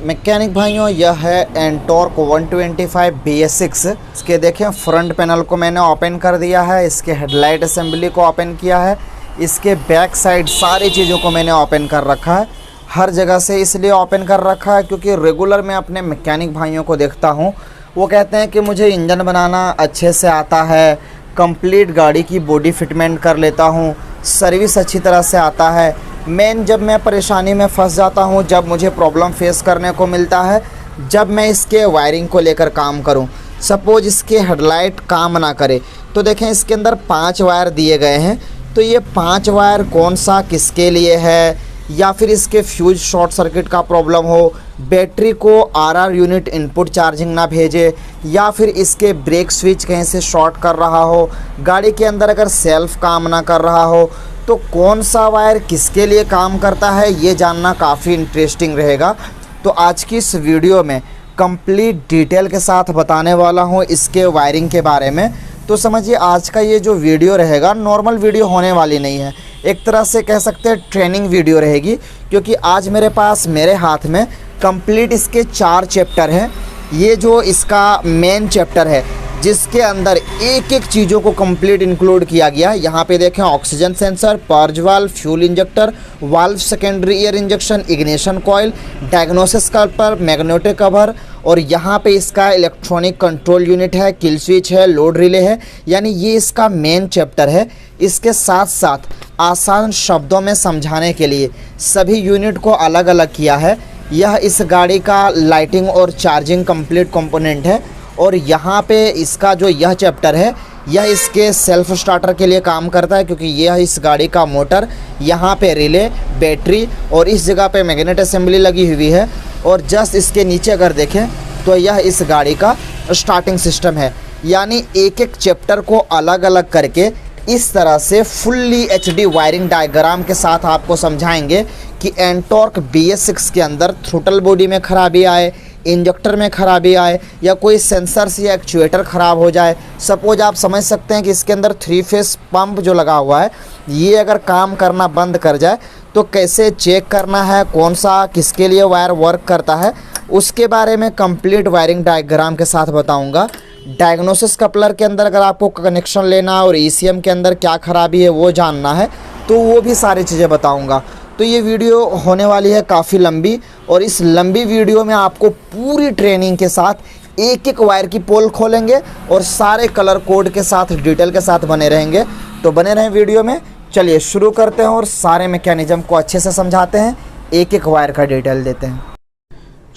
Mechanic भाइयों, यह है एंटॉर्क 125 BS6। इसके देखें फ्रंट पैनल को मैंने ओपन कर दिया है, इसके हेडलाइट असेंबली को ओपन किया है, इसके बैक साइड सारी चीज़ों को मैंने ओपन कर रखा है। हर जगह से इसलिए ओपन कर रखा है क्योंकि रेगुलर मैं अपने मैकेनिक भाइयों को देखता हूँ, वो कहते हैं कि मुझे इंजन बनाना अच्छे से आता है, कंप्लीट गाड़ी की बॉडी फिटमेंट कर लेता हूँ, सर्विस अच्छी तरह से आता है। मेन जब मैं परेशानी में फंस जाता हूँ, जब मुझे प्रॉब्लम फेस करने को मिलता है, जब मैं इसके वायरिंग को लेकर काम करूँ। सपोज़ इसके हेडलाइट काम ना करे तो देखें इसके अंदर 5 वायर दिए गए हैं, तो ये 5 वायर कौन सा किसके लिए है, या फिर इसके फ्यूज शॉर्ट सर्किट का प्रॉब्लम हो, बैटरी को आरआर यूनिट इनपुट चार्जिंग ना भेजे, या फिर इसके ब्रेक स्विच कहीं से शॉर्ट कर रहा हो, गाड़ी के अंदर अगर सेल्फ काम ना कर रहा हो, तो कौन सा वायर किसके लिए काम करता है, ये जानना काफ़ी इंटरेस्टिंग रहेगा। तो आज की इस वीडियो में कंप्लीट डिटेल के साथ बताने वाला हूँ इसके वायरिंग के बारे में। तो समझिए आज का ये जो वीडियो रहेगा नॉर्मल वीडियो होने वाली नहीं है, एक तरह से कह सकते हैं ट्रेनिंग वीडियो रहेगी, क्योंकि आज मेरे हाथ में कंप्लीट इसके 4 चैप्टर हैं। ये जो इसका मेन चैप्टर है जिसके अंदर एक एक चीज़ों को कंप्लीट इंक्लूड किया गया। यहाँ पे देखें oxygen sensor, purge valve, fuel injector, valve secondary air injection, ignition coil, diagnosis cover, magnetic cover, और यहाँ पे इसका इलेक्ट्रॉनिक कंट्रोल यूनिट है, किल स्विच है, लोड रिले है। यानी ये इसका मेन चैप्टर है। इसके साथ साथ आसान शब्दों में समझाने के लिए सभी यूनिट को अलग अलग किया है। यह इस गाड़ी का लाइटिंग और चार्जिंग कंप्लीट कंपोनेंट है। और यहाँ पे इसका जो यह चैप्टर है यह इसके सेल्फ स्टार्टर के लिए काम करता है, क्योंकि यह इस गाड़ी का मोटर, यहाँ पे रिले, बैटरी और इस जगह पे मैग्नेट असेंबली लगी हुई है। और जस्ट इसके नीचे अगर देखें तो यह इस गाड़ी का स्टार्टिंग सिस्टम है। यानी एक एक चैप्टर को अलग अलग करके इस तरह से फुल्ली HD वायरिंग डायग्राम के साथ आपको समझाएंगे कि एंटॉर्क BS6 के अंदर थ्रोटल बॉडी में खराबी आए, इंजेक्टर में खराबी आए, या कोई सेंसर या एक्चुएटर ख़राब हो जाए। सपोज आप समझ सकते हैं कि इसके अंदर 3 फेस पंप जो लगा हुआ है ये अगर काम करना बंद कर जाए तो कैसे चेक करना है, कौन सा किसके लिए वायर वर्क करता है, उसके बारे में कंप्लीट वायरिंग डायग्राम के साथ बताऊंगा। डायग्नोसिस कपलर के अंदर अगर आपको कनेक्शन लेना और ECM के अंदर क्या खराबी है वो जानना है तो वो भी सारी चीज़ें बताऊंगा। तो ये वीडियो होने वाली है काफ़ी लंबी, और इस लंबी वीडियो में आपको पूरी ट्रेनिंग के साथ एक एक वायर की पोल खोलेंगे और सारे कलर कोड के साथ डिटेल के साथ बने रहेंगे। तो बने रहें वीडियो में। चलिए शुरू करते हैं और सारे मैकेनिज्म को अच्छे से समझाते हैं, एक एक वायर का डिटेल देते हैं।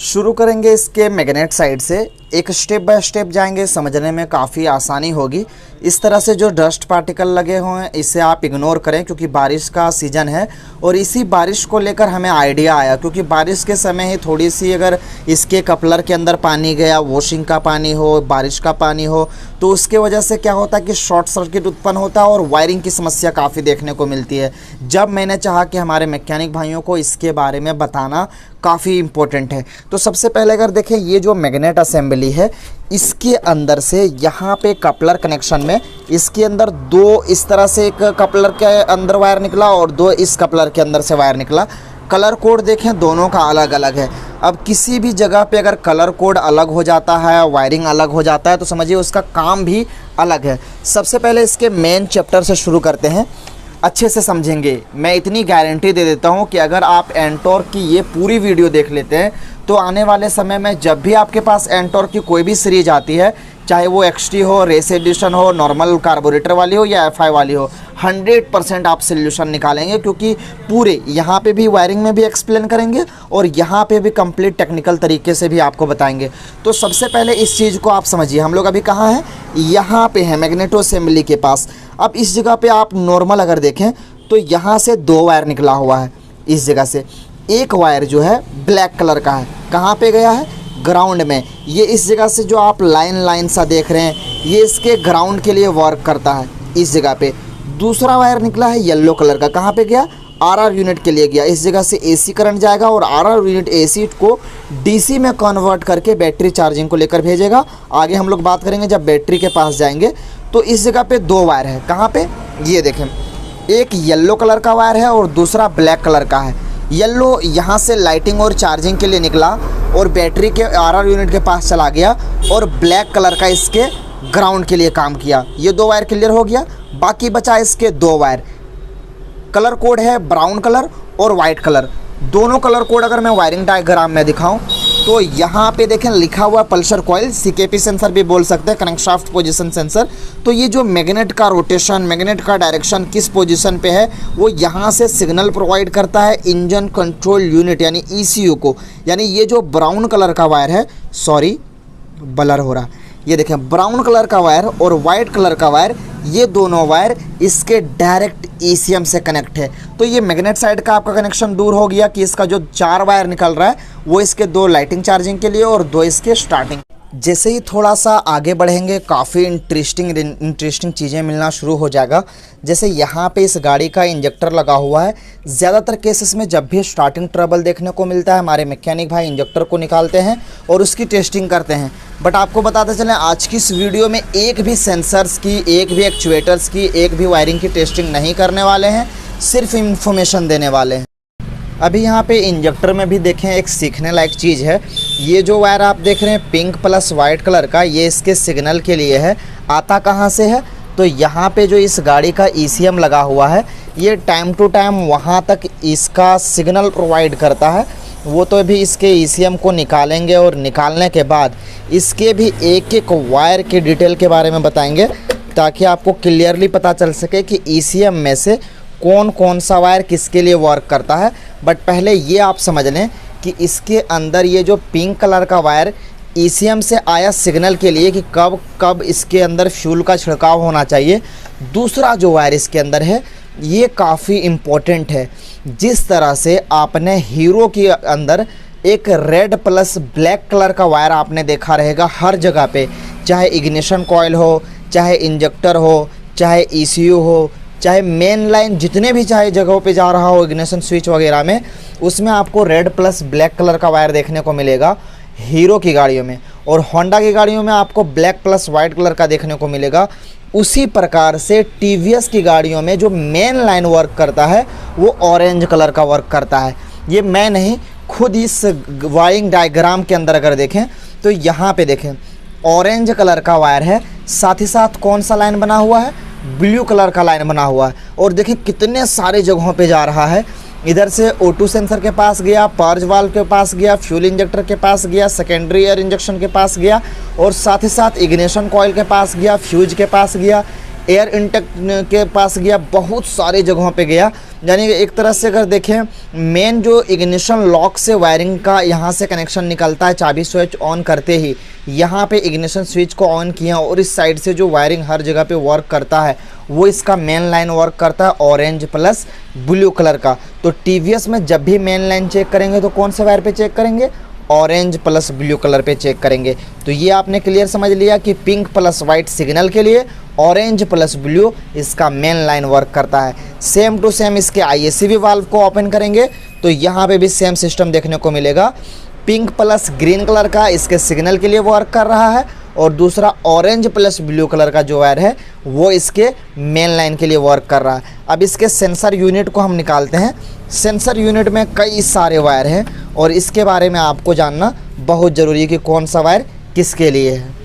शुरू करेंगे इसके मैग्नेट साइड से, एक स्टेप बाय स्टेप जाएंगे, समझने में काफ़ी आसानी होगी। इस तरह से जो डस्ट पार्टिकल लगे हुए हैं इसे आप इग्नोर करें, क्योंकि बारिश का सीज़न है और इसी बारिश को लेकर हमें आइडिया आया, क्योंकि बारिश के समय ही थोड़ी सी अगर इसके कपलर के अंदर पानी गया, वॉशिंग का पानी हो, बारिश का पानी हो, तो उसके वजह से क्या होता है कि शॉर्ट सर्किट उत्पन्न होता है और वायरिंग की समस्या काफ़ी देखने को मिलती है। जब मैंने चाहा कि हमारे मैकेनिक भाइयों को इसके बारे में बताना काफ़ी इम्पोर्टेंट है। तो सबसे पहले अगर देखें ये जो मैग्नेट असेंबली है इसके अंदर से यहाँ पे कपलर कनेक्शन में इसके अंदर 2 इस तरह से एक कपलर के अंदर वायर निकला और 2 इस कपलर के अंदर से वायर निकला। कलर कोड देखें दोनों का अलग अलग है। अब किसी भी जगह पे अगर कलर कोड अलग हो जाता है, वायरिंग अलग हो जाता है, तो समझिए उसका काम भी अलग है। सबसे पहले इसके मेन चैप्टर से शुरू करते हैं, अच्छे से समझेंगे। मैं इतनी गारंटी दे देता हूँ कि अगर आप एंटॉर्क की ये पूरी वीडियो देख लेते हैं तो आने वाले समय में जब भी आपके पास एंटॉर्क की कोई भी सीरीज आती है, चाहे वो XT हो, रेस एडिशन हो, नॉर्मल कार्बोरेटर वाली हो या FI वाली हो, 100% आप सोल्यूशन निकालेंगे, क्योंकि पूरे यहाँ पे भी वायरिंग में भी एक्सप्लेन करेंगे और यहाँ पे भी कंप्लीट टेक्निकल तरीके से भी आपको बताएंगे। तो सबसे पहले इस चीज़ को आप समझिए, हम लोग अभी कहाँ हैं, यहाँ पे हैं मैग्नेटो असेंबली के पास। अब इस जगह पे आप नॉर्मल अगर देखें तो यहाँ से 2 वायर निकला हुआ है। इस जगह से एक वायर जो है ब्लैक कलर का है, कहाँ पे गया है, ग्राउंड में। ये इस जगह से जो आप लाइन सा देख रहे हैं ये इसके ग्राउंड के लिए वर्क करता है। इस जगह पे दूसरा वायर निकला है येलो कलर का, कहाँ पे गया, RR यूनिट के लिए गया। इस जगह से AC करंट जाएगा और RR यूनिट AC को DC में कन्वर्ट करके बैटरी चार्जिंग को लेकर भेजेगा। आगे हम लोग बात करेंगे जब बैटरी के पास जाएंगे। तो इस जगह पे 2 वायर है, कहाँ पे, ये देखें, एक येलो कलर का वायर है और दूसरा ब्लैक कलर का है। येलो यहाँ से लाइटिंग और चार्जिंग के लिए निकला और बैटरी के RR यूनिट के पास चला गया और ब्लैक कलर का इसके ग्राउंड के लिए काम किया। ये 2 वायर क्लियर हो गया। बाकी बचा इसके 2 वायर। कलर कोड है ब्राउन कलर और वाइट कलर। दोनों कलर कोड अगर मैं वायरिंग डायग्राम में दिखाऊं तो यहाँ पे देखें लिखा हुआ पल्सर कॉइल, CKP सेंसर भी बोल सकते हैं, क्रैंकशाफ्ट पोजीशन सेंसर। तो ये जो मैग्नेट का रोटेशन, मैग्नेट का डायरेक्शन किस पोजीशन पे है, वो यहाँ से सिग्नल प्रोवाइड करता है इंजन कंट्रोल यूनिट यानी ECU को। यानी ये जो ब्राउन कलर का वायर है, सॉरी ब्लर हो रहा, ये देखें ब्राउन कलर का वायर और वाइट कलर का वायर, ये दोनों वायर इसके डायरेक्ट ECM से कनेक्ट है। तो ये मैग्नेट साइड का आपका कनेक्शन दूर हो गया कि इसका जो 4 वायर निकल रहा है वो इसके 2 लाइटिंग चार्जिंग के लिए और 2 इसके स्टार्टिंग। जैसे ही थोड़ा सा आगे बढ़ेंगे काफ़ी इंटरेस्टिंग चीज़ें मिलना शुरू हो जाएगा। जैसे यहाँ पे इस गाड़ी का इंजेक्टर लगा हुआ है। ज़्यादातर केसेस में जब भी स्टार्टिंग ट्रबल देखने को मिलता है, हमारे मैकेनिक भाई इंजेक्टर को निकालते हैं और उसकी टेस्टिंग करते हैं। बट आपको बताते चलें आज की इस वीडियो में एक भी सेंसर्स की, एक भी एक्चुएटर्स की, एक भी वायरिंग की टेस्टिंग नहीं करने वाले हैं, सिर्फ इन्फॉर्मेशन देने वाले हैं। अभी यहाँ पे इंजेक्टर में भी देखें एक सीखने लायक चीज़ है। ये जो वायर आप देख रहे हैं पिंक प्लस वाइट कलर का, ये इसके सिग्नल के लिए है। आता कहाँ से है, तो यहाँ पे जो इस गाड़ी का ECM लगा हुआ है, ये टाइम टू टाइम वहाँ तक इसका सिग्नल प्रोवाइड करता है। वो तो अभी इसके ECM को निकालेंगे और निकालने के बाद इसके भी एक एक वायर के डिटेल के बारे में बताएंगे, ताकि आपको क्लियरली पता चल सके कि ECM में से कौन कौन सा वायर किसके लिए वर्क करता है। बट पहले ये आप समझ लें कि इसके अंदर ये जो पिंक कलर का वायर ECM से आया सिग्नल के लिए कि कब कब इसके अंदर फ्यूल का छिड़काव होना चाहिए। दूसरा जो वायर इसके अंदर है ये काफ़ी इम्पोर्टेंट है। जिस तरह से आपने हीरो के अंदर एक रेड प्लस ब्लैक कलर का वायर आपने देखा रहेगा हर जगह पे, चाहे इग्निशन कॉइल हो, चाहे इंजेक्टर हो, चाहे ECU हो, चाहे मेन लाइन जितने भी चाहे जगहों पे जा रहा हो इग्निशन स्विच वगैरह में, उसमें आपको रेड प्लस ब्लैक कलर का वायर देखने को मिलेगा हीरो की गाड़ियों में। और होंडा की गाड़ियों में आपको ब्लैक प्लस वाइट कलर का देखने को मिलेगा। उसी प्रकार से TVS की गाड़ियों में जो मेन लाइन वर्क करता है वो ऑरेंज कलर का वर्क करता है। ये मैं नहीं, खुद इस वायरिंग डायग्राम के अंदर अगर देखें तो यहाँ पे देखें ऑरेंज कलर का वायर है, साथ ही साथ कौन सा लाइन बना हुआ है, ब्लू कलर का लाइन बना हुआ है। और देखिए कितने सारे जगहों पे जा रहा है। इधर से O2 सेंसर के पास गया, पर्ज वाल्व के पास गया, फ्यूल इंजेक्टर के पास गया, सेकेंडरी एयर इंजेक्शन के पास गया और साथ ही साथ इग्निशन कॉइल के पास गया, फ्यूज के पास गया, एयर इंटेक के पास गया, बहुत सारी जगहों पे गया। यानी कि एक तरह से अगर देखें मेन जो इग्निशन लॉक से वायरिंग का यहाँ से कनेक्शन निकलता है, चाबी स्विच ऑन करते ही यहाँ पे इग्निशन स्विच को ऑन किया और इस साइड से जो वायरिंग हर जगह पे वर्क करता है वो इसका मेन लाइन वर्क करता है ऑरेंज प्लस ब्लू कलर का। तो TVS में जब भी मेन लाइन चेक करेंगे तो कौन से वायर पे चेक करेंगे, ऑरेंज प्लस ब्लू कलर पे चेक करेंगे। तो ये आपने क्लियर समझ लिया कि पिंक प्लस वाइट सिग्नल के लिए, ऑरेंज प्लस ब्लू इसका मेन लाइन वर्क करता है। सेम टू सेम इसके IACV वाल्व को ओपन करेंगे तो यहाँ पे भी सेम सिस्टम देखने को मिलेगा। पिंक प्लस ग्रीन कलर का इसके सिग्नल के लिए वर्क कर रहा है और दूसरा ऑरेंज प्लस ब्लू कलर का जो वायर है वो इसके मेन लाइन के लिए वर्क कर रहा है। अब इसके सेंसर यूनिट को हम निकालते हैं। सेंसर यूनिट में कई सारे वायर हैं और इसके बारे में आपको जानना बहुत ज़रूरी है कि कौन सा वायर किसके लिए है।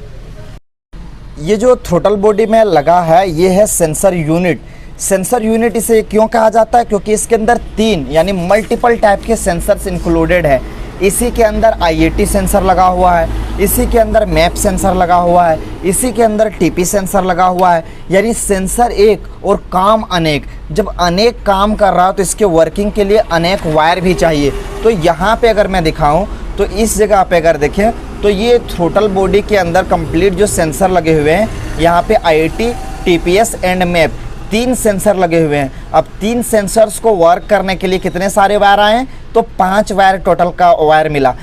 ये जो थ्रोटल बॉडी में लगा है ये है सेंसर यूनिट। सेंसर यूनिट इसे क्यों कहा जाता है, क्योंकि इसके अंदर 3 यानी मल्टीपल टाइप के सेंसर्स इंक्लूडेड है। इसी के अंदर IAT सेंसर लगा हुआ है, इसी के अंदर मैप सेंसर लगा हुआ है, इसी के अंदर TP सेंसर लगा हुआ है। यानी सेंसर एक और काम अनेक। जब अनेक काम कर रहा है तो इसके वर्किंग के लिए अनेक वायर भी चाहिए। तो यहाँ पे अगर मैं दिखाऊं तो इस जगह पे अगर देखें तो ये थ्रोटल बॉडी के अंदर कंप्लीट जो सेंसर लगे हुए हैं, यहाँ पे IAT, TPS and map 3 sensor लगे हुए हैं। अब 3 सेंसर्स को वर्क करने के लिए कितने सारे वायर आए, तो 5 वायर टोटल का वायर मिला।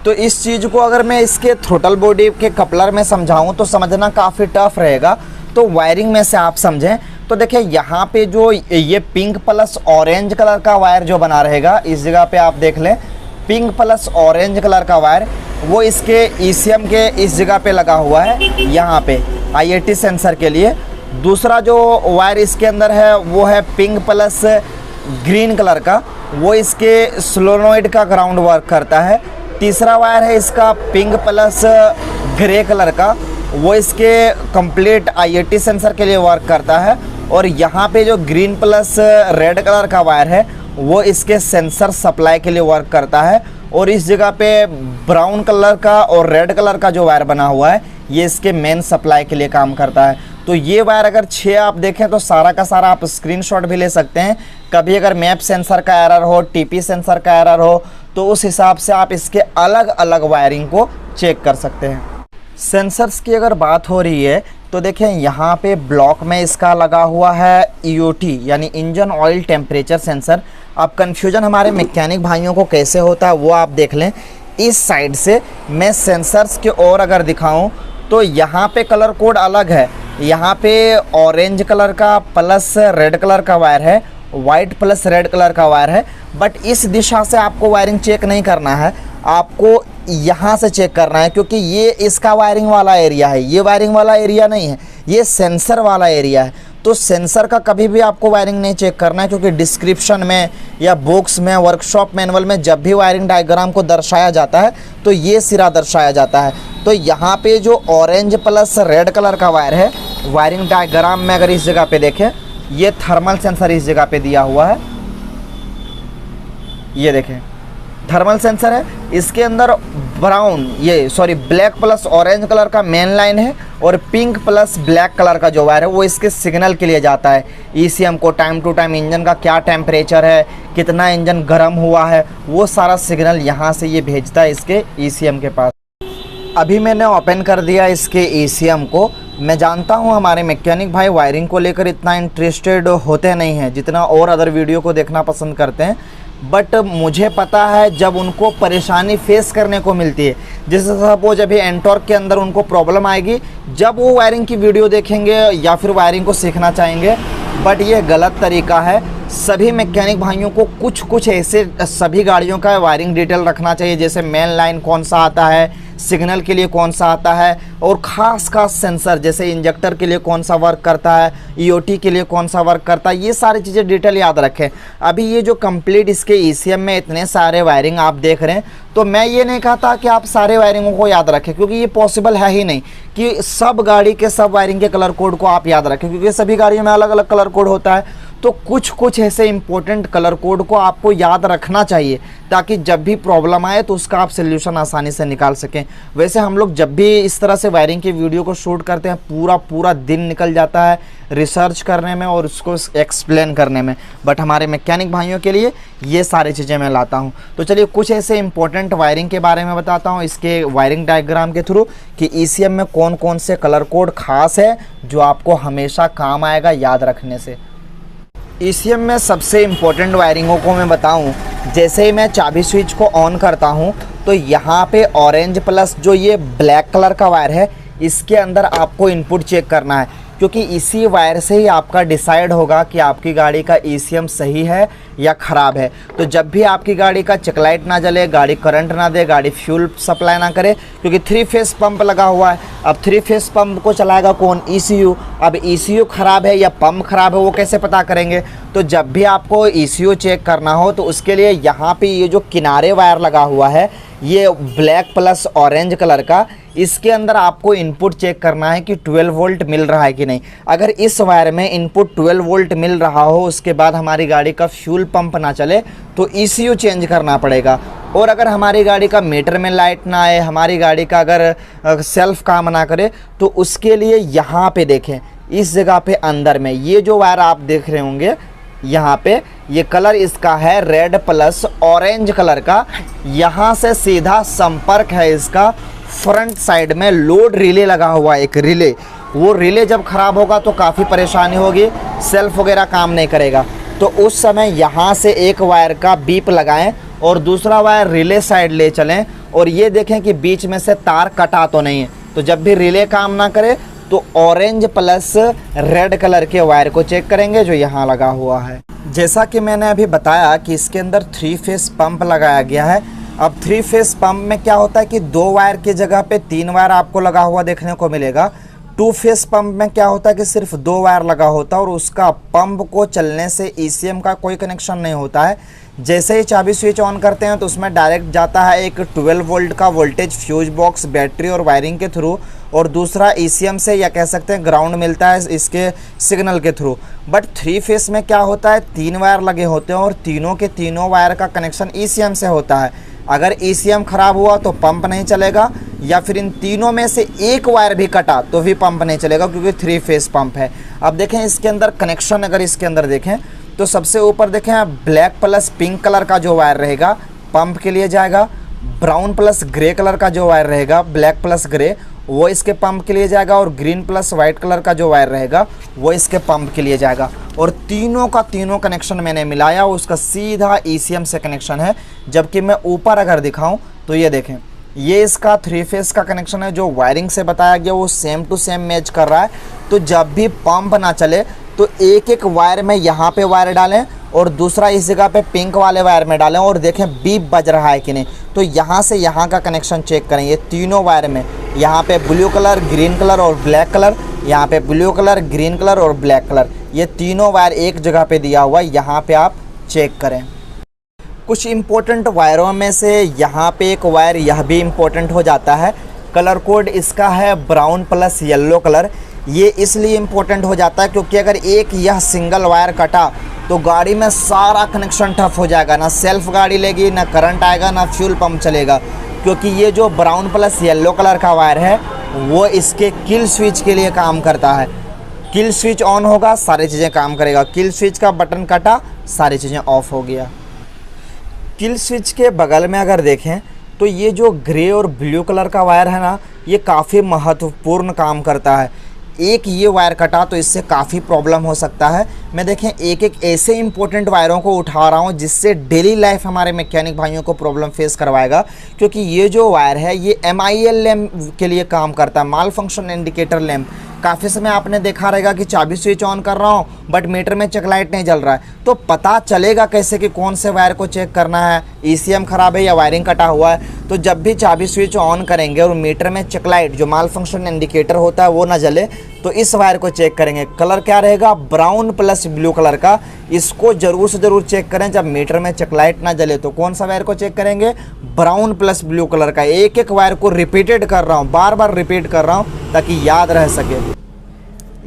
तो इस चीज़ को अगर मैं इसके थ्रोटल बॉडी के कपलर में समझाऊं तो समझना काफ़ी टफ रहेगा। तो वायरिंग में से आप समझें तो देखिए यहाँ पे जो ये पिंक प्लस ऑरेंज कलर का वायर जो बना रहेगा, इस जगह पे आप देख लें पिंक प्लस ऑरेंज कलर का वायर वो इसके ECM के इस जगह पे लगा हुआ है, यहाँ पे IAT सेंसर के लिए। दूसरा जो वायर इसके अंदर है वो है पिंक प्लस ग्रीन कलर का, वो इसके सोलेनॉइड का ग्राउंड वर्क करता है। तीसरा वायर है इसका पिंक प्लस ग्रे कलर का, वो इसके कंप्लीट IAT सेंसर के लिए वर्क करता है। और यहाँ पे जो ग्रीन प्लस रेड कलर का वायर है वो इसके सेंसर सप्लाई के लिए वर्क करता है। और इस जगह पे ब्राउन कलर का और रेड कलर का जो वायर बना हुआ है ये इसके मेन सप्लाई के लिए काम करता है। तो ये वायर अगर 6 आप देखें तो सारा का सारा आप स्क्रीनशॉट भी ले सकते हैं। कभी अगर मैप सेंसर का एरर हो, TP सेंसर का एरर हो, तो उस हिसाब से आप इसके अलग अलग वायरिंग को चेक कर सकते हैं। सेंसर्स की अगर बात हो रही है तो देखें यहाँ पे ब्लॉक में इसका लगा हुआ है EOT यानी इंजन ऑयल टेम्परेचर सेंसर। अब कन्फ्यूजन हमारे मैकेनिक भाइयों को कैसे होता है वो आप देख लें। इस साइड से मैं सेंसर्स के और अगर दिखाऊं तो यहाँ पे कलर कोड अलग है। यहाँ पे ऑरेंज कलर का प्लस रेड कलर का वायर है, वाइट प्लस रेड कलर का वायर है। बट इस दिशा से आपको वायरिंग चेक नहीं करना है, आपको यहाँ से चेक करना है, क्योंकि ये इसका वायरिंग वाला एरिया है, ये वायरिंग वाला एरिया नहीं है, ये सेंसर वाला एरिया है। तो सेंसर का कभी भी आपको वायरिंग नहीं चेक करना है, क्योंकि डिस्क्रिप्शन में या बुक्स में, वर्कशॉप मैनुअल में जब भी वायरिंग डायग्राम को दर्शाया जाता है तो ये सिरा दर्शाया जाता है। तो यहाँ पे जो ऑरेंज प्लस रेड कलर का वायर है, वायरिंग डायग्राम में अगर इस जगह पे देखें, ये थर्मल सेंसर इस जगह पे दिया हुआ है, ये देखें थर्मल सेंसर है। इसके अंदर ब्लैक प्लस ऑरेंज कलर का मेन लाइन है और पिंक प्लस ब्लैक कलर का जो वायर है वो इसके सिग्नल के लिए जाता है। ECM को टाइम टू टाइम इंजन का क्या टेम्परेचर है, कितना इंजन गर्म हुआ है, वो सारा सिग्नल यहाँ से ये भेजता है इसके ECM के पास। अभी मैंने ओपन कर दिया इसके ECM को। मैं जानता हूँ हमारे मैकेनिक भाई वायरिंग को लेकर इतना इंटरेस्टेड होते नहीं हैं जितना और अदर वीडियो को देखना पसंद करते हैं, बट मुझे पता है जब उनको परेशानी फेस करने को मिलती है, जैसे सपोज अभी एंटॉर्क के अंदर उनको प्रॉब्लम आएगी जब वो वायरिंग की वीडियो देखेंगे या फिर वायरिंग को सीखना चाहेंगे, बट ये गलत तरीका है। सभी मैकेनिक भाइयों को कुछ ऐसे सभी गाड़ियों का वायरिंग डिटेल रखना चाहिए, जैसे मेन लाइन कौन सा आता है, सिग्नल के लिए कौन सा आता है, और ख़ास सेंसर जैसे इंजेक्टर के लिए कौन सा वर्क करता है, EOT के लिए कौन सा वर्क करता है, ये सारी चीज़ें डिटेल याद रखें। अभी ये जो कंप्लीट इसके ECM में इतने सारे वायरिंग आप देख रहे हैं, तो मैं ये नहीं कहता कि आप सारे वायरिंगों को याद रखें, क्योंकि ये पॉसिबल है ही नहीं कि सब गाड़ी के सब वायरिंग के कलर कोड को आप याद रखें, क्योंकि सभी गाड़ियों में अलग अलग कलर कोड होता है। तो कुछ ऐसे इंपॉर्टेंट कलर कोड को आपको याद रखना चाहिए, ताकि जब भी प्रॉब्लम आए तो उसका आप सोल्यूशन आसानी से निकाल सकें। वैसे हम लोग जब भी इस तरह से वायरिंग की वीडियो को शूट करते हैं, पूरा दिन निकल जाता है रिसर्च करने में और उसको एक्सप्लेन करने में, बट हमारे मैकेनिक भाइयों के लिए ये सारी चीज़ें मैं लाता हूँ। तो चलिए कुछ ऐसे इंपॉर्टेंट वायरिंग के बारे में बताता हूँ इसके वायरिंग डायग्राम के थ्रू, कि ECM में कौन से कलर कोड खास है जो आपको हमेशा काम आएगा याद रखने से। ECM में सबसे इम्पोर्टेंट वायरिंगों को मैं बताऊं, जैसे ही मैं चाबी स्विच को ऑन करता हूं तो यहाँ पे ऑरेंज प्लस जो ये ब्लैक कलर का वायर है, इसके अंदर आपको इनपुट चेक करना है, क्योंकि इसी वायर से ही आपका डिसाइड होगा कि आपकी गाड़ी का ECM सही है या ख़राब है। तो जब भी आपकी गाड़ी का चेक लाइट ना जले, गाड़ी करंट ना दे, गाड़ी फ्यूल सप्लाई ना करे, क्योंकि 3 फेस पंप लगा हुआ है। अब 3 फेस पंप को चलाएगा कौन? ECU। अब ECU ख़राब है या पंप ख़राब है वो कैसे पता करेंगे? तो जब भी आपको ECU चेक करना हो तो उसके लिए यहाँ पे ये जो किनारे वायर लगा हुआ है, ये ब्लैक प्लस ऑरेंज कलर का, इसके अंदर आपको इनपुट चेक करना है कि 12 वोल्ट मिल रहा है कि नहीं। अगर इस वायर में इनपुट 12 वोल्ट मिल रहा हो, उसके बाद हमारी गाड़ी का फ्यूल पंप ना चले तो ECU चेंज करना पड़ेगा। और अगर हमारी गाड़ी का मीटर में लाइट ना आए, हमारी गाड़ी का अगर सेल्फ काम ना करे, तो उसके लिए यहाँ पे देखें, इस जगह पे अंदर में ये जो वायर आप देख रहे होंगे, यहाँ पे ये कलर इसका है रेड प्लस ऑरेंज कलर का। यहाँ से सीधा संपर्क है इसका फ्रंट साइड में लोड रिले लगा हुआ है, एक रिले। वो रिले जब ख़राब होगा तो काफ़ी परेशानी होगी, सेल्फ वगैरह काम नहीं करेगा। तो उस समय यहाँ से एक वायर का बीप लगाएं और दूसरा वायर रिले साइड ले चलें, और ये देखें कि बीच में से तार कटा तो नहीं है। तो जब भी रिले काम ना करे तो ऑरेंज प्लस रेड कलर के वायर को चेक करेंगे जो यहाँ लगा हुआ है। जैसा कि मैंने अभी बताया कि इसके अंदर 3 फेस पंप लगाया गया है। अब 3 फेस पंप में क्या होता है कि 2 वायर की जगह पे 3 वायर आपको लगा हुआ देखने को मिलेगा। 2 फेस पंप में क्या होता है कि सिर्फ 2 वायर लगा होता है और उसका पंप को चलने से ECM का कोई कनेक्शन नहीं होता है। जैसे ही चाबी स्विच ऑन करते हैं तो उसमें डायरेक्ट जाता है एक 12 वोल्ट का वोल्टेज फ्यूज बॉक्स बैटरी और वायरिंग के थ्रू, और दूसरा ECM से या कह सकते हैं ग्राउंड मिलता है इसके सिग्नल के थ्रू। बट 3 फेस में क्या होता है, 3 वायर लगे होते हैं और तीनों के तीनों वायर का कनेक्शन ECM से होता है। अगर ECM ख़राब हुआ तो पंप नहीं चलेगा, या फिर इन तीनों में से एक वायर भी कटा तो भी पंप नहीं चलेगा, क्योंकि 3 फेस पंप है। अब देखें इसके अंदर कनेक्शन, अगर इसके अंदर देखें तो सबसे ऊपर देखें ब्लैक प्लस पिंक कलर का जो वायर रहेगा पंप के लिए जाएगा, ब्राउन प्लस ग्रे कलर का जो वायर रहेगा ब्लैक प्लस ग्रे वो इसके पंप के लिए जाएगा, और ग्रीन प्लस वाइट कलर का जो वायर रहेगा वो इसके पंप के लिए जाएगा। और तीनों का तीनों कनेक्शन मैंने मिलाया, उसका सीधा ECM से कनेक्शन है। जबकि मैं ऊपर अगर दिखाऊं तो ये देखें, ये इसका 3 फेस का कनेक्शन है, जो वायरिंग से बताया गया वो सेम टू सेम मैच कर रहा है। तो जब भी पंप ना चले तो एक एक वायर में यहाँ पे वायर डालें और दूसरा इस जगह पे पिंक वाले वायर में डालें, और देखें बीप बज रहा है कि नहीं। तो यहाँ से यहाँ का कनेक्शन चेक करें, ये तीनों वायर में यहाँ पे ब्लू कलर, ग्रीन कलर और ब्लैक कलर, यहाँ पे ब्लू कलर, ग्रीन कलर और ब्लैक कलर, ये तीनों वायर एक जगह पे दिया हुआ है, यहाँ पे आप चेक करें। कुछ इम्पोर्टेंट वायरों में से यहाँ पे एक वायर यह भी इम्पोर्टेंट हो जाता है। कलर कोड इसका है ब्राउन प्लस येलो कलर। ये इसलिए इम्पोर्टेंट हो जाता है क्योंकि अगर एक यह सिंगल वायर कटा तो गाड़ी में सारा कनेक्शन ठप हो जाएगा, ना सेल्फ गाड़ी लेगी, ना करंट आएगा, ना फ्यूल पंप चलेगा। क्योंकि ये जो ब्राउन प्लस येलो कलर का वायर है वो इसके किल स्विच के लिए काम करता है। किल स्विच ऑन होगा सारी चीज़ें काम करेगा, किल स्विच का बटन कटा सारी चीज़ें ऑफ हो गया। किल स्विच के बगल में अगर देखें तो ये जो ग्रे और ब्लू कलर का वायर है ना, ये काफ़ी महत्वपूर्ण काम करता है। एक ये वायर कटा तो इससे काफ़ी प्रॉब्लम हो सकता है। मैं देखें एक एक ऐसे इंपॉर्टेंट वायरों को उठा रहा हूँ जिससे डेली लाइफ हमारे मैकेनिक भाइयों को प्रॉब्लम फेस करवाएगा। क्योंकि ये जो वायर है ये MIL लैम्प के लिए काम करता है, माल फंक्शन इंडिकेटर लैम्प। काफ़ी समय आपने देखा रहेगा कि चाबी स्विच ऑन कर रहा हूँ बट मीटर में चेक लाइट नहीं जल रहा है, तो पता चलेगा कैसे कि कौन से वायर को चेक करना है, ECM ख़राब है या वायरिंग कटा हुआ है। तो जब भी चाबी स्विच ऑन करेंगे और मीटर में चेक लाइट जो माल फंक्शन इंडिकेटर होता है वो ना जले, तो इस वायर को चेक करेंगे। कलर क्या रहेगा, ब्राउन प्लस ब्लू कलर का। इसको ज़रूर से ज़रूर चेक करें जब मीटर में चेक लाइट ना जले। तो कौन सा वायर को चेक करेंगे, ब्राउन प्लस ब्लू कलर का। एक एक वायर को रिपीटेड कर रहा हूँ, बार बार रिपीट कर रहा हूँ ताकि याद रह सके।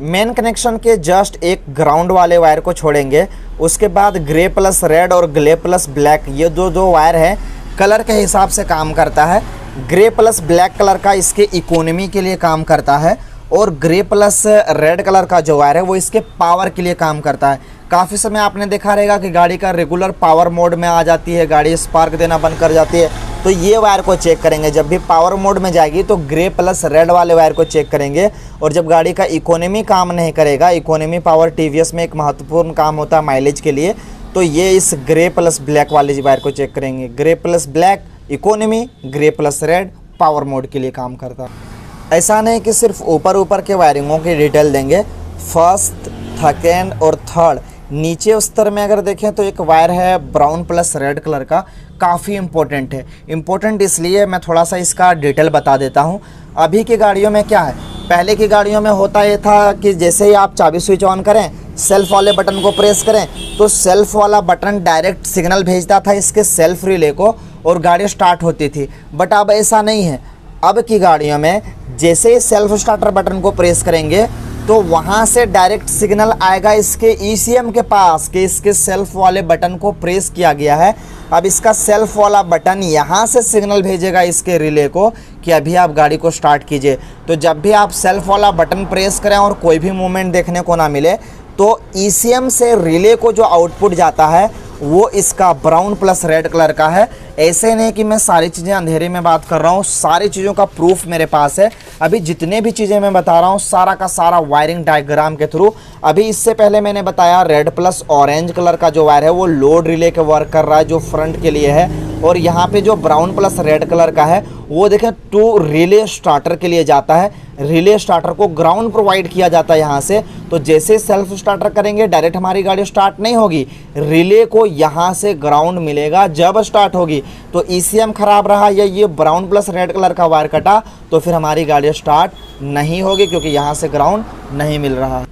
मेन कनेक्शन के जस्ट एक ग्राउंड वाले वायर को छोड़ेंगे, उसके बाद ग्रे प्लस रेड और ग्रे प्लस ब्लैक, ये दो वायर है कलर के हिसाब से काम करता है। ग्रे प्लस ब्लैक कलर का इसके इकोनॉमी के लिए काम करता है, और ग्रे प्लस रेड कलर का जो वायर है वो इसके पावर के लिए काम करता है। काफ़ी समय आपने देखा रहेगा कि गाड़ी का रेगुलर पावर मोड में आ जाती है, गाड़ी स्पार्क देना बंद कर जाती है, तो ये वायर को चेक करेंगे। जब भी पावर मोड में जाएगी तो ग्रे प्लस रेड वाले वायर को चेक करेंगे। और जब गाड़ी का इकोनॉमी काम नहीं करेगा, इकोनॉमी पावर TVS में एक महत्वपूर्ण काम होता है माइलेज के लिए, तो ये इस ग्रे प्लस ब्लैक वाले वायर को चेक करेंगे। Grey plus black economy, grey plus red power mode के लिए काम करता है। ऐसा नहीं कि सिर्फ ऊपर ऊपर के वायरिंगों की डिटेल देंगे, फर्स्ट, सेकेंड और थर्ड नीचे उस स्तर में अगर देखें तो एक वायर है ब्राउन प्लस रेड कलर का, काफ़ी इम्पोर्टेंट है। इम्पोर्टेंट इसलिए मैं थोड़ा सा इसका डिटेल बता देता हूँ। अभी की गाड़ियों में क्या है, पहले की गाड़ियों में होता ये था कि जैसे ही आप चाबी स्विच ऑन करें, सेल्फ वाले बटन को प्रेस करें तो सेल्फ वाला बटन डायरेक्ट सिग्नल भेजता था इसके सेल्फ रिले को और गाड़ी स्टार्ट होती थी। बट अब ऐसा नहीं है। अब की गाड़ियों में जैसे ही सेल्फ स्टार्टर बटन को प्रेस करेंगे तो वहाँ से डायरेक्ट सिग्नल आएगा इसके ECM के पास कि इसके सेल्फ वाले बटन को प्रेस किया गया है। अब इसका सेल्फ वाला बटन यहाँ से सिग्नल भेजेगा इसके रिले को कि अभी आप गाड़ी को स्टार्ट कीजिए। तो जब भी आप सेल्फ वाला बटन प्रेस करें और कोई भी मूवमेंट देखने को ना मिले तो ECM से रिले को जो आउटपुट जाता है वो इसका ब्राउन प्लस रेड कलर का है। ऐसे नहीं कि मैं सारी चीज़ें अंधेरे में बात कर रहा हूँ, सारी चीज़ों का प्रूफ मेरे पास है। अभी जितने भी चीज़ें मैं बता रहा हूँ सारा का सारा वायरिंग डायग्राम के थ्रू। अभी इससे पहले मैंने बताया रेड प्लस ऑरेंज कलर का जो वायर है वो लोड रिले के वर्क कर रहा है जो फ्रंट के लिए है, और यहाँ पे जो ब्राउन प्लस रेड कलर का है वो देखें टू रिले स्टार्टर के लिए जाता है। रिले स्टार्टर को ग्राउंड प्रोवाइड किया जाता है यहाँ से। तो जैसे सेल्फ स्टार्टर करेंगे डायरेक्ट हमारी गाड़ी स्टार्ट नहीं होगी, रिले को यहाँ से ग्राउंड मिलेगा जब स्टार्ट होगी। तो ECM ख़राब रहा या ये ब्राउन प्लस रेड कलर का वायर कटा तो फिर हमारी गाड़ी स्टार्ट नहीं होगी क्योंकि यहाँ से ग्राउंड नहीं मिल रहा।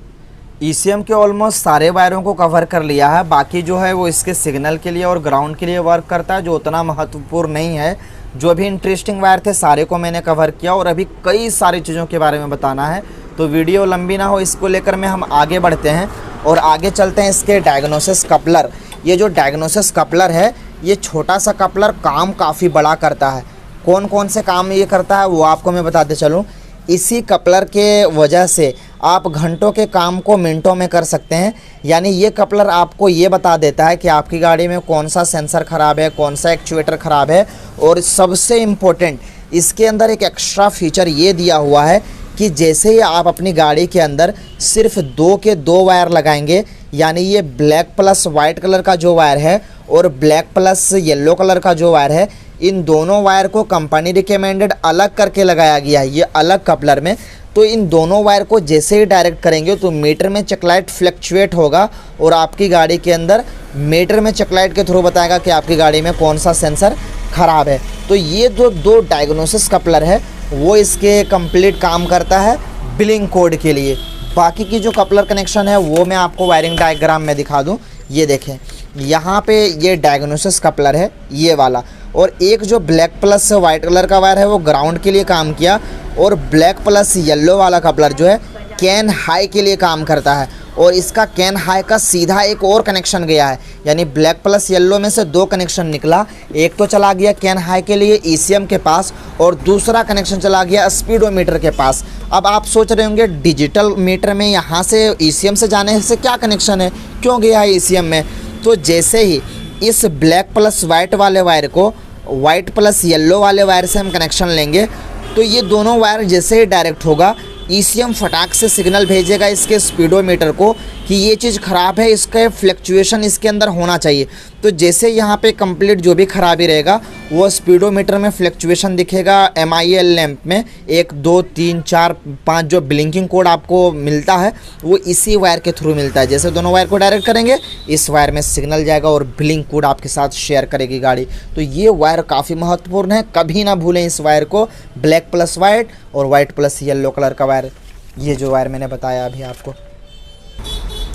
ईसीएम के ऑलमोस्ट सारे वायरों को कवर कर लिया है। बाकी जो है वो इसके सिग्नल के लिए और ग्राउंड के लिए वर्क करता है, जो उतना महत्वपूर्ण नहीं है। जो भी इंटरेस्टिंग वायर थे सारे को मैंने कवर किया और अभी कई सारी चीज़ों के बारे में बताना है, तो वीडियो लंबी ना हो इसको लेकर में हम आगे बढ़ते हैं और आगे चलते हैं इसके डायग्नोसिस कपलर। ये जो डायग्नोसिस कपलर है, ये छोटा सा कपलर काम काफ़ी बड़ा करता है। कौन कौन से काम ये करता है वो आपको मैं बताते चलूँ। इसी कपलर के वजह से आप घंटों के काम को मिनटों में कर सकते हैं। यानी ये कपलर आपको ये बता देता है कि आपकी गाड़ी में कौन सा सेंसर ख़राब है, कौन सा एक्चुएटर ख़राब है। और सबसे इम्पोर्टेंट, इसके अंदर एक एक्स्ट्रा फीचर ये दिया हुआ है कि जैसे ही आप अपनी गाड़ी के अंदर सिर्फ 2 के 2 वायर लगाएंगे, यानी ये ब्लैक प्लस वाइट कलर का जो वायर है और ब्लैक प्लस येलो कलर का जो वायर है, इन दोनों वायर को कंपनी रिकमेंडेड अलग करके लगाया गया है ये अलग कपलर में। तो इन दोनों वायर को जैसे ही डायरेक्ट करेंगे तो मीटर में चेकलाइट फ्लक्चुएट होगा और आपकी गाड़ी के अंदर मीटर में चेकलाइट के थ्रू बताएगा कि आपकी गाड़ी में कौन सा सेंसर ख़राब है। तो ये जो 2 डायग्नोसिस कपलर है वो इसके कंप्लीट काम करता है बिलिंग कोड के लिए। बाकी की जो कपलर कनेक्शन है वो मैं आपको वायरिंग डायग्राम में दिखा दूँ। ये देखें, यहाँ पे ये डायग्नोसिस कपलर है ये वाला, और एक जो ब्लैक प्लस वाइट कलर का वायर है वो ग्राउंड के लिए काम किया, और ब्लैक प्लस येलो वाला कपलर जो है कैन हाई के लिए काम करता है। और इसका कैन हाई का सीधा एक और कनेक्शन गया है, यानी ब्लैक प्लस येलो में से 2 कनेक्शन निकला। एक तो चला गया कैन हाई के लिए ईसीएम के पास और दूसरा कनेक्शन चला गया स्पीडोमीटर के पास। अब आप सोच रहे होंगे डिजिटल मीटर में यहाँ से ईसीएम से जाने से क्या कनेक्शन है, क्यों गया है ईसीएम में। तो जैसे ही इस ब्लैक प्लस वाइट वाले वायर को वाइट प्लस येलो वाले वायर से हम कनेक्शन लेंगे तो ये दोनों वायर जैसे ही डायरेक्ट होगा, ईसीएम फटाक से सिग्नल भेजेगा इसके स्पीडोमीटर को कि ये चीज़ ख़राब है, इसका फ्लक्चुएशन इसके अंदर होना चाहिए। तो जैसे यहाँ पे कंप्लीट जो भी खराबी रहेगा वो स्पीडोमीटर में फ्लक्चुएशन दिखेगा। MIL लैंप में 1 2 3 4 5 जो ब्लिंकिंग कोड आपको मिलता है वो इसी वायर के थ्रू मिलता है। जैसे दोनों वायर को डायरेक्ट करेंगे इस वायर में सिग्नल जाएगा और ब्लिंक कोड आपके साथ शेयर करेगी गाड़ी। तो ये वायर काफ़ी महत्वपूर्ण है, कभी ना भूलें इस वायर को। ब्लैक प्लस वाइट और वाइट प्लस येलो कलर का वायर, ये जो वायर मैंने बताया अभी आपको।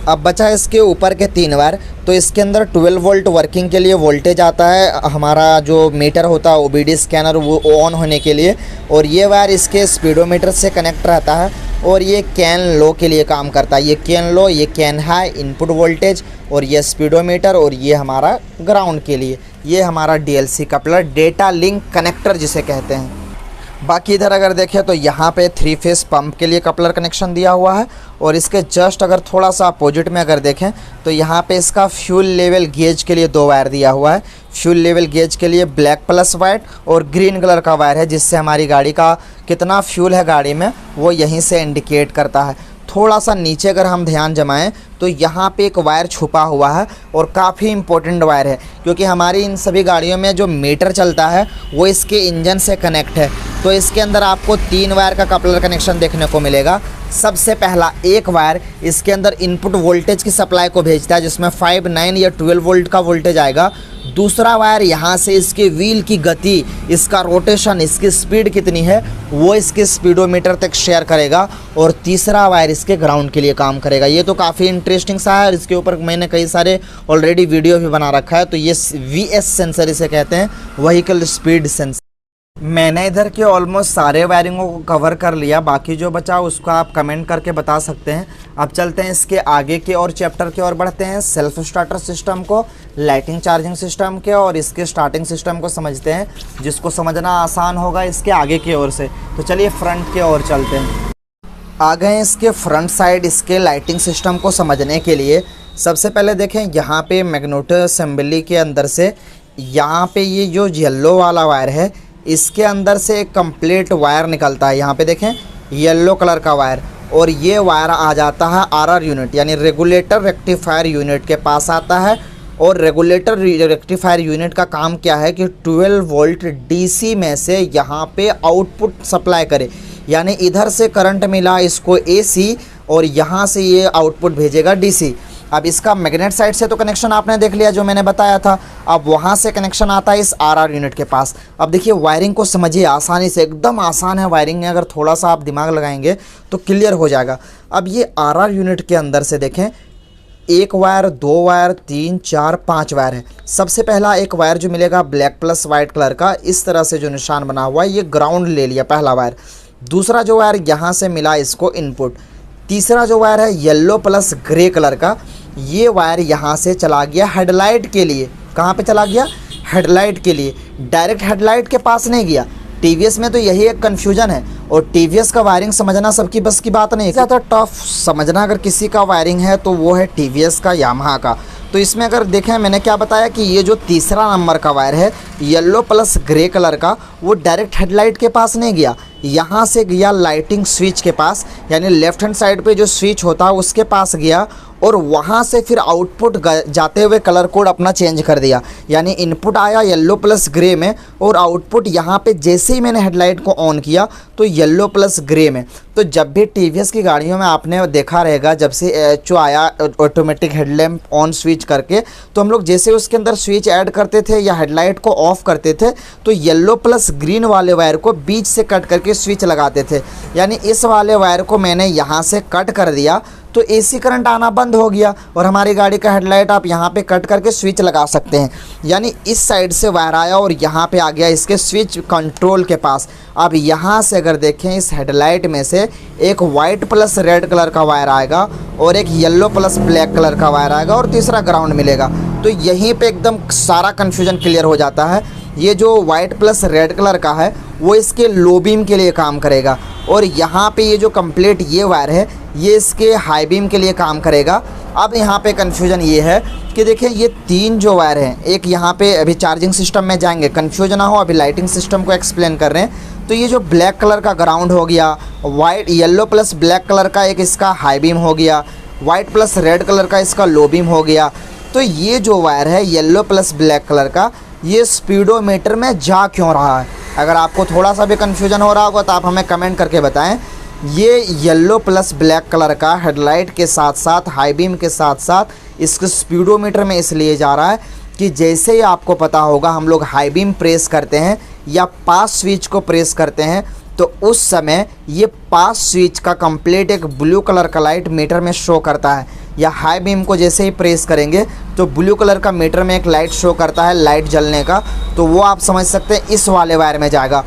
अब बचा इसके ऊपर के 3 वायर। तो इसके अंदर 12 वोल्ट वर्किंग के लिए वोल्टेज आता है, हमारा जो मीटर होता है OBD स्कैनर वो ऑन होने के लिए, और ये वायर इसके स्पीडोमीटर से कनेक्ट रहता है और ये कैन लो के लिए काम करता है। ये कैन लो, ये कैन हाई इनपुट वोल्टेज, और ये स्पीडोमीटर, और ये हमारा ग्राउंड के लिए। ये हमारा DLC coupler, data link connector जिसे कहते हैं। बाकी इधर अगर देखें तो यहाँ पे 3 फेस पंप के लिए कपलर कनेक्शन दिया हुआ है, और इसके जस्ट अगर थोड़ा सा अपोजिट में अगर देखें तो यहाँ पे इसका फ्यूल लेवल गेज के लिए 2 वायर दिया हुआ है। फ्यूल लेवल गेज के लिए ब्लैक प्लस वाइट और ग्रीन कलर का वायर है, जिससे हमारी गाड़ी का कितना फ्यूल है गाड़ी में वो यहीं से इंडिकेट करता है। थोड़ा सा नीचे अगर हम ध्यान जमाएं तो यहाँ पे एक वायर छुपा हुआ है और काफ़ी इम्पोर्टेंट वायर है, क्योंकि हमारी इन सभी गाड़ियों में जो मीटर चलता है वो इसके इंजन से कनेक्ट है। तो इसके अंदर आपको 3 वायर का कपलर कनेक्शन देखने को मिलेगा। सबसे पहला एक वायर इसके अंदर इनपुट वोल्टेज की सप्लाई को भेजता है, जिसमें 5, 9 या 12 वोल्ट का वोल्टेज आएगा। दूसरा वायर यहाँ से इसके व्हील की गति, इसका रोटेशन, इसकी स्पीड कितनी है वो इसके स्पीडोमीटर तक शेयर करेगा। और तीसरा वायर इसके ग्राउंड के लिए काम करेगा। ये तो काफ़ी इंटरेस्टिंग सा है, इसके ऊपर मैंने कई सारे ऑलरेडी वीडियो भी बना रखा है। तो ये VS सेंसर इसे कहते हैं, व्हीकल स्पीड सेंसर। मैंने इधर के ऑलमोस्ट सारे वायरिंगों को कवर कर लिया, बाकी जो बचा उसको आप कमेंट करके बता सकते हैं। अब चलते हैं इसके आगे के और चैप्टर की ओर बढ़ते हैं। सेल्फ स्टार्टर सिस्टम को, लाइटिंग चार्जिंग सिस्टम के और इसके स्टार्टिंग सिस्टम को समझते हैं, जिसको समझना आसान होगा इसके आगे की ओर से। तो चलिए फ्रंट के ओर चलते हैं। आ गए इसके फ्रंट साइड इसके लाइटिंग सिस्टम को समझने के लिए। सबसे पहले देखें यहाँ पे मैग्नेटो असेंबली के अंदर से यहाँ पे ये जो येलो वाला वायर है इसके अंदर से एक कंप्लीट वायर निकलता है। यहाँ पे देखें येलो कलर का वायर, और ये वायर आ जाता है RR यूनिट यानी रेगुलेटर रेक्टिफायर यूनिट के पास आता है। और रेगुलेटर रेक्टिफायर यूनिट का काम क्या है कि 12 वोल्ट DC में से यहाँ पे आउटपुट सप्लाई करे, यानी इधर से करंट मिला इसको AC और यहाँ से ये आउटपुट भेजेगा DC। अब इसका मैग्नेट साइड से तो कनेक्शन आपने देख लिया जो मैंने बताया था। अब वहाँ से कनेक्शन आता है इस आरआर यूनिट के पास। अब देखिए वायरिंग को समझिए आसानी से, एकदम आसान है वायरिंग में, अगर थोड़ा सा आप दिमाग लगाएंगे तो क्लियर हो जाएगा। अब ये आरआर यूनिट के अंदर से देखें, एक वायर, दो वायर, 3, 4, 5 वायर है। सबसे पहला एक वायर जो मिलेगा ब्लैक प्लस वाइट कलर का, इस तरह से जो निशान बना हुआ है, ये ग्राउंड ले लिया पहला वायर। दूसरा जो वायर यहाँ से मिला इसको इनपुट। तीसरा जो वायर है येलो प्लस ग्रे कलर का, ये वायर यहाँ से चला गया हेडलाइट के लिए। कहाँ पे चला गया? हेडलाइट के लिए। डायरेक्ट हेडलाइट के पास नहीं गया। टीवीएस में तो यही एक कन्फ्यूजन है, और टीवीएस का वायरिंग समझना सबकी बस की बात नहीं है। ज़्यादा टफ समझना अगर किसी का वायरिंग है तो वो है टीवीएस का, यामाहा का। तो इसमें अगर देखें, मैंने क्या बताया कि ये जो तीसरा नंबर का वायर है येलो प्लस ग्रे कलर का, वो डायरेक्ट हेडलाइट के पास नहीं गया, यहाँ से गया लाइटिंग स्विच के पास, यानी लेफ्ट हैंड साइड पे जो स्विच होता है उसके पास गया, और वहाँ से फिर आउटपुट जाते हुए कलर कोड अपना चेंज कर दिया। यानी इनपुट आया येलो प्लस ग्रे में, और आउटपुट यहाँ पे जैसे ही मैंने हेडलाइट को ऑन किया तो येलो प्लस ग्रे में। तो जब भी टीवीएस की गाड़ियों में आपने देखा रहेगा, जब से एचओ आया ऑटोमेटिक हेडलैम्प ऑन स्विच करके, तो हम लोग जैसे उसके अंदर स्विच ऐड करते थे या हेडलाइट को ऑफ करते थे तो येलो प्लस ग्रीन वाले वायर को बीच से कट करके स्विच लगाते थे। यानी इस वाले वायर को मैंने यहाँ से कट कर दिया तो एसी करंट आना बंद हो गया, और हमारी गाड़ी का हेडलाइट आप यहाँ पे कट करके स्विच लगा सकते हैं। यानी इस साइड से वायर आया और यहाँ पे आ गया इसके स्विच कंट्रोल के पास। अब यहाँ से अगर देखें, इस हेडलाइट में से एक वाइट प्लस रेड कलर का वायर आएगा, और एक येलो प्लस ब्लैक कलर का वायर आएगा, और तीसरा ग्राउंड मिलेगा। तो यहीं पे एकदम सारा कन्फ्यूजन क्लियर हो जाता है। ये जो वाइट प्लस रेड कलर का है वो इसके लो बीम के लिए काम करेगा, और यहाँ पे ये जो कंप्लीट ये वायर है ये इसके हाई बीम के लिए काम करेगा। अब यहाँ पे कन्फ्यूजन ये है कि देखिए ये तीन जो वायर हैं, एक यहाँ पे अभी चार्जिंग सिस्टम में जाएंगे, कन्फ्यूजन ना हो, अभी लाइटिंग सिस्टम को एक्सप्लेन कर रहे हैं। तो ये जो ब्लैक कलर का ग्राउंड हो गया, white yellow plus black colour का एक इसका हाई बीम हो गया, वाइट प्लस रेड कलर का इसका लो बीम हो गया। तो ये जो वायर है येलो प्लस ब्लैक कलर का, ये स्पीडोमीटर में जा क्यों रहा है? अगर आपको थोड़ा सा भी कन्फ्यूजन हो रहा होगा तो आप हमें कमेंट करके बताएं। ये येलो प्लस ब्लैक कलर का हेडलाइट के साथ साथ हाई बीम के साथ साथ इसके स्पीडोमीटर में इसलिए जा रहा है कि जैसे ही आपको पता होगा हम लोग हाई बीम प्रेस करते हैं या पास स्विच को प्रेस करते हैं, तो उस समय ये पास स्विच का कंप्लीट एक ब्लू कलर का लाइट मीटर में शो करता है, या हाई बीम को जैसे ही प्रेस करेंगे तो ब्लू कलर का मीटर में एक लाइट शो करता है लाइट जलने का। तो वो आप समझ सकते हैं इस वाले वायर में जाएगा।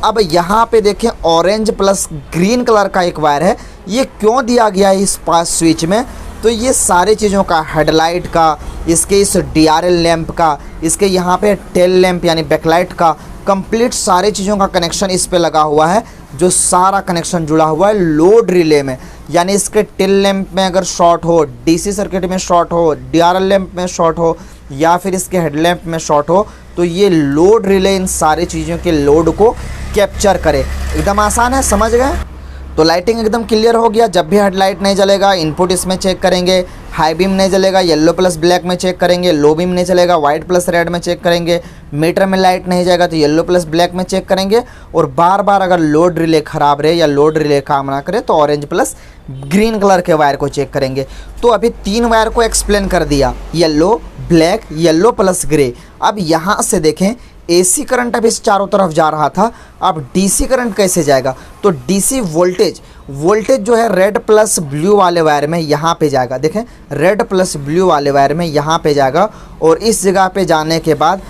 अब यहाँ पे देखें ऑरेंज प्लस ग्रीन कलर का एक वायर है, ये क्यों दिया गया है इस पास स्विच में? तो ये सारी चीज़ों का, हेडलाइट का, इसके इस डीआरएल लैंप का, इसके यहाँ पे टेल लैंप यानी बैकलाइट का, कंप्लीट सारी चीज़ों का कनेक्शन इस पे लगा हुआ है। जो सारा कनेक्शन जुड़ा हुआ है लोड रिले में, यानी इसके टेल लैंप में अगर शॉर्ट हो, डीसी सर्किट में शॉर्ट हो, डीआरएल लैंप में शॉर्ट हो, या फिर इसके हेडलैम्प में शॉर्ट हो, तो ये लोड रिले इन सारी चीज़ों के लोड को कैप्चर करे। एकदम आसान है, समझ गए? तो लाइटिंग एकदम क्लियर हो गया। जब भी हेडलाइट नहीं जलेगा इनपुट इसमें चेक करेंगे, हाई बीम नहीं जलेगा येलो प्लस ब्लैक में चेक करेंगे, लो बीम नहीं चलेगा वाइट प्लस रेड में चेक करेंगे, मीटर में लाइट नहीं जाएगा तो येलो प्लस ब्लैक में चेक करेंगे, और बार बार अगर लोड रिले ख़राब रहे या लोड रिले काम ना करे तो ऑरेंज प्लस ग्रीन कलर के वायर को चेक करेंगे। तो अभी तीन वायर को एक्सप्लेन कर दिया, yellow, black, yellow plus grey. अब यहाँ से देखें एसी करंट अभी इस चारों तरफ जा रहा था, अब डीसी करंट कैसे जाएगा? तो डीसी वोल्टेज जो है रेड प्लस ब्लू वाले वायर में यहाँ पे जाएगा। देखें रेड प्लस ब्लू वाले वायर में यहाँ पे जाएगा, और इस जगह पे जाने के बाद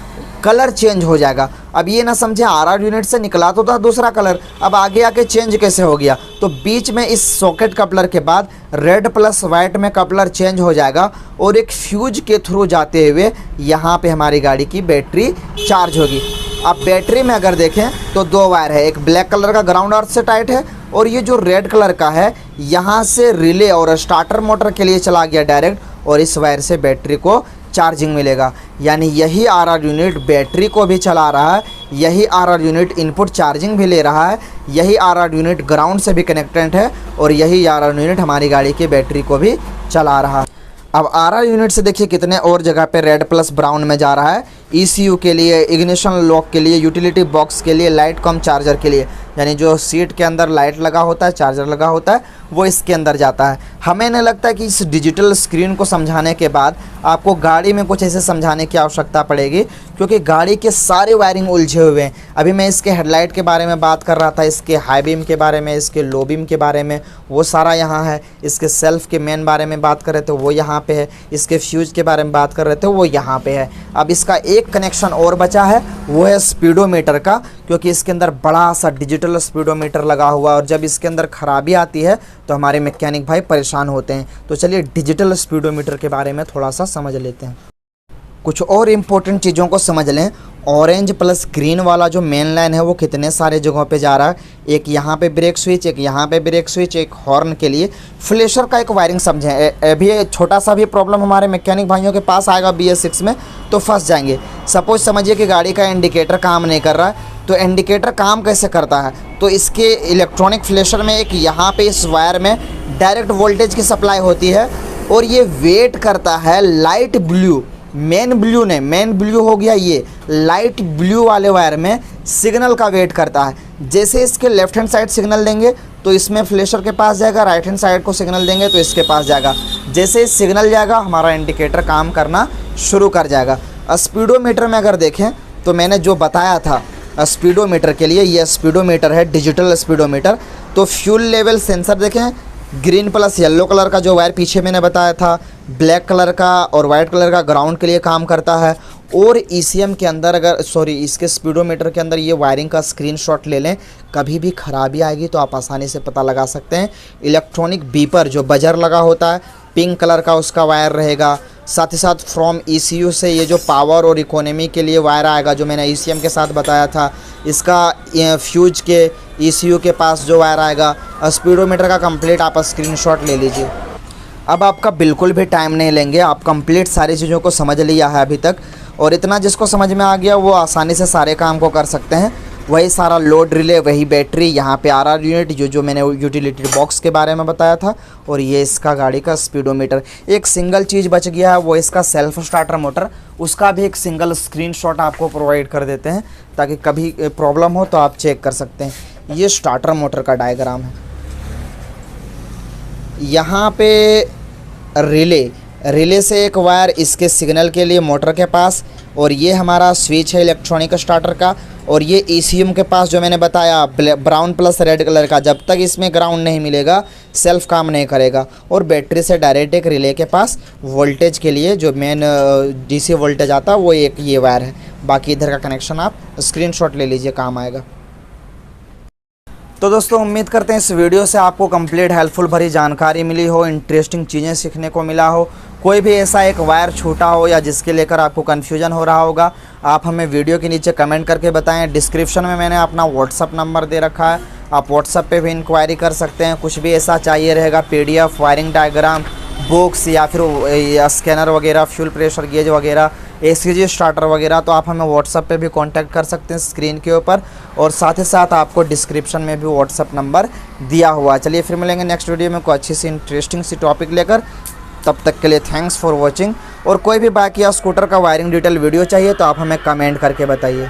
कलर चेंज हो जाएगा। अब ये ना समझे आरआर यूनिट से निकला तो था दूसरा कलर, अब आगे आके चेंज कैसे हो गया? तो बीच में इस सॉकेट कपलर के बाद रेड प्लस वाइट में कपलर चेंज हो जाएगा, और एक फ्यूज के थ्रू जाते हुए यहाँ पे हमारी गाड़ी की बैटरी चार्ज होगी। अब बैटरी में अगर देखें तो दो वायर है, एक ब्लैक कलर का ग्राउंड अर्थ से टाइट है, और ये जो रेड कलर का है यहाँ से रिले और स्टार्टर मोटर के लिए चला गया डायरेक्ट, और इस वायर से बैटरी को चार्जिंग मिलेगा। यानी यही आरआर यूनिट बैटरी को भी चला रहा है, यही आरआर यूनिट इनपुट चार्जिंग भी ले रहा है, यही आरआर यूनिट ग्राउंड से भी कनेक्टेड है, और यही आरआर यूनिट हमारी गाड़ी की बैटरी को भी चला रहा है। अब आरआर यूनिट से देखिए कितने और जगह पे रेड प्लस ब्राउन में जा रहा है, ईसीयू के लिए, इग्निशन लॉक के लिए, यूटिलिटी बॉक्स के लिए, लाइट कम चार्जर के लिए। यानी जो सीट के अंदर लाइट लगा होता है, चार्जर लगा होता है, वो इसके अंदर जाता है। हमें नहीं लगता कि इस डिजिटल स्क्रीन को समझाने के बाद आपको गाड़ी में कुछ ऐसे समझाने की आवश्यकता पड़ेगी, क्योंकि गाड़ी के सारे वायरिंग उलझे हुए हैं। अभी मैं इसके हेडलाइट के बारे में बात कर रहा था, इसके हाई बीम के बारे में, इसके लो बीम के बारे में, वो सारा यहाँ है। इसके सेल्फ के मेन बारे में बात कर रहे थे, वो यहाँ पे है। इसके फ्यूज के बारे में बात कर रहे थे, वो यहाँ पे है। अब इसका एक कनेक्शन और बचा है, वो है स्पीडोमीटर का, क्योंकि इसके अंदर बड़ा सा डिजिटल स्पीडोमीटर लगा हुआ है और जब इसके अंदर खराबी आती है तो हमारे मैकेनिक भाई परेशान होते हैं। तो चलिए डिजिटल स्पीडोमीटर के बारे में थोड़ा सा समझ लेते हैं। कुछ और इम्पोर्टेंट चीज़ों को समझ लें। ऑरेंज प्लस ग्रीन वाला जो मेन लाइन है वो कितने सारे जगहों पे जा रहा है। एक यहाँ पे ब्रेक स्विच, एक यहाँ पे ब्रेक स्विच, एक हॉर्न के लिए। फ्लैशर का एक वायरिंग समझें। अभी छोटा सा भी प्रॉब्लम हमारे मैकेनिक भाइयों के पास आएगा BS6 में तो फंस जाएंगे। सपोज समझिए कि गाड़ी का इंडिकेटर काम नहीं कर रहा है, तो इंडिकेटर काम कैसे करता है, तो इसके इलेक्ट्रॉनिक फ्लैशर में एक यहाँ पे इस वायर में डायरेक्ट वोल्टेज की सप्लाई होती है और ये वेट करता है लाइट ब्लू, मेन ब्लू ने, मेन ब्लू हो गया ये, लाइट ब्लू वाले वायर में सिग्नल का वेट करता है। जैसे इसके लेफ्ट हैंड साइड सिग्नल देंगे तो इसमें फ्लैशर के पास जाएगा, राइट हैंड साइड को सिग्नल देंगे तो इसके पास जाएगा। जैसे सिग्नल जाएगा हमारा इंडिकेटर काम करना शुरू कर जाएगा। स्पीडोमीटर में अगर देखें तो मैंने जो बताया था स्पीडोमीटर के लिए, ये स्पीडोमीटर है डिजिटल स्पीडोमीटर। तो फ्यूल लेवल सेंसर देखें, ग्रीन प्लस येलो कलर का जो वायर पीछे मैंने बताया था, ब्लैक कलर का और वाइट कलर का ग्राउंड के लिए काम करता है। और ECM के अंदर इसके स्पीडोमीटर के अंदर ये वायरिंग का स्क्रीनशॉट ले लें, कभी भी खराबी आएगी तो आप आसानी से पता लगा सकते हैं। इलेक्ट्रॉनिक बीपर जो बजर लगा होता है, पिंक कलर का उसका वायर रहेगा। साथ ही साथ फ्रॉम ECU से ये जो पावर और इकोनॉमी के लिए वायर आएगा जो मैंने ECM के साथ बताया था, इसका फ्यूज के ECU के पास जो वायर आएगा। स्पीडोमीटर का कंप्लीट आप स्क्रीनशॉट ले लीजिए। अब आपका बिल्कुल भी टाइम नहीं लेंगे, आप कंप्लीट सारी चीज़ों को समझ लिया है अभी तक, और इतना जिसको समझ में आ गया वो आसानी से सारे काम को कर सकते हैं। वही सारा लोड रिले, वही बैटरी, यहाँ पे RR यूनिट जो मैंने यूटिलिटी बॉक्स के बारे में बताया था, और ये इसका गाड़ी का स्पीडोमीटर। एक सिंगल चीज़ बच गया है, वो इसका सेल्फ स्टार्टर मोटर, उसका भी एक सिंगल स्क्रीनशॉट आपको प्रोवाइड कर देते हैं ताकि कभी प्रॉब्लम हो तो आप चेक कर सकते हैं। ये स्टार्टर मोटर का डायग्राम है। यहाँ पे रिले से एक वायर इसके सिग्नल के लिए मोटर के पास, और ये हमारा स्विच है इलेक्ट्रॉनिक स्टार्टर का, और ये ECM के पास जो मैंने बताया ब्राउन प्लस रेड कलर का, जब तक इसमें ग्राउंड नहीं मिलेगा सेल्फ काम नहीं करेगा। और बैटरी से डायरेक्ट एक रिले के पास वोल्टेज के लिए जो मेन DC वोल्टेज आता है वो एक ये वायर है। बाकी इधर का कनेक्शन आप स्क्रीनशॉट ले लीजिए, काम आएगा। तो दोस्तों उम्मीद करते हैं इस वीडियो से आपको कंप्लीट हेल्पफुल भरी जानकारी मिली हो, इंटरेस्टिंग चीज़ें सीखने को मिला हो। कोई भी ऐसा एक वायर छूटा हो या जिसके लेकर आपको कन्फ्यूजन हो रहा होगा, आप हमें वीडियो के नीचे कमेंट करके बताएं। डिस्क्रिप्शन में मैंने अपना WhatsApp नंबर दे रखा है, आप WhatsApp पे भी इंक्वायरी कर सकते हैं। कुछ भी ऐसा चाहिए रहेगा, PDF, वायरिंग डायग्राम, बुक्स या फिर स्कैनर वगैरह, फ्यूल प्रेशर गेज वगैरह, ACG स्टार्टर वगैरह, तो आप हमें WhatsApp पे भी कांटेक्ट कर सकते हैं स्क्रीन के ऊपर, और साथ ही साथ आपको डिस्क्रिप्शन में भी WhatsApp नंबर दिया हुआ है। चलिए फिर मिलेंगे नेक्स्ट वीडियो में कोई अच्छी सी इंटरेस्टिंग सी टॉपिक लेकर। तब तक के लिए थैंक्स फॉर वॉचिंग। और कोई भी बाइक या स्कूटर का वायरिंग डिटेल वीडियो चाहिए तो आप हमें कमेंट करके बताइए।